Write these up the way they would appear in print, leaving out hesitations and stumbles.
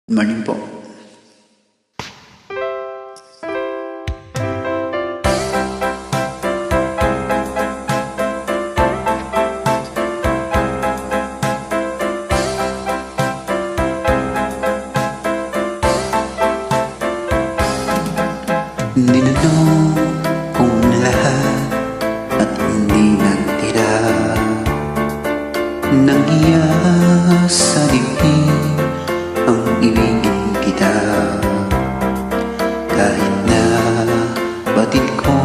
Good morning po. Ninanong kong lahat at hindi nagtira nang iya sa dibdib ang ibigin kita. Kahit na batid ko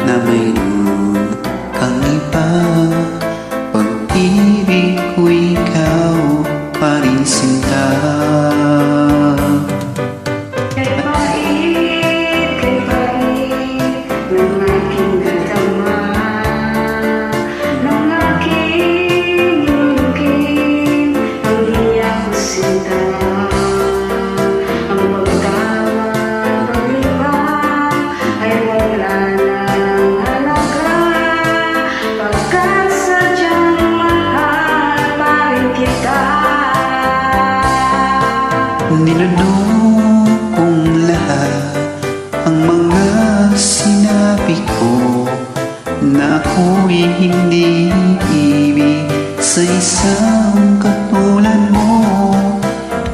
na mayroon kang iba, pag-ibig ko ikaw pa rin sinta. Ninanong kong lahat ang mga sinabi ko na ako'y hindi ibig sa isang katulad mo.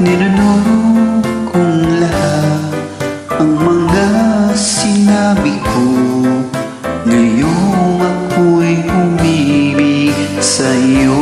Ninanong kong lahat ang mga sinabi ko, ngayong ako'y umibig sa iyo.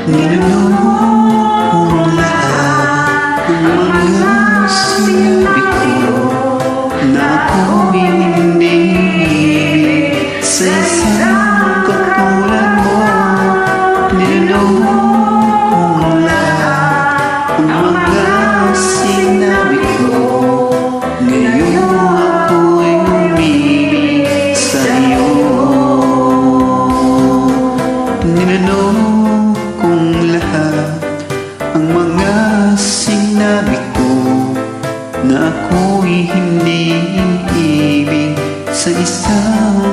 Ninanong kong lahat ang mga sinabi ko na ako'y hindi ibig sa isang katulad mo. Ninanong kong lahat ang mga sinabi ko, ngayong ako'y umibig sa iyo. Ninanong kong lahat ang mga sinabi ko na ako'y hindi ibig sa isang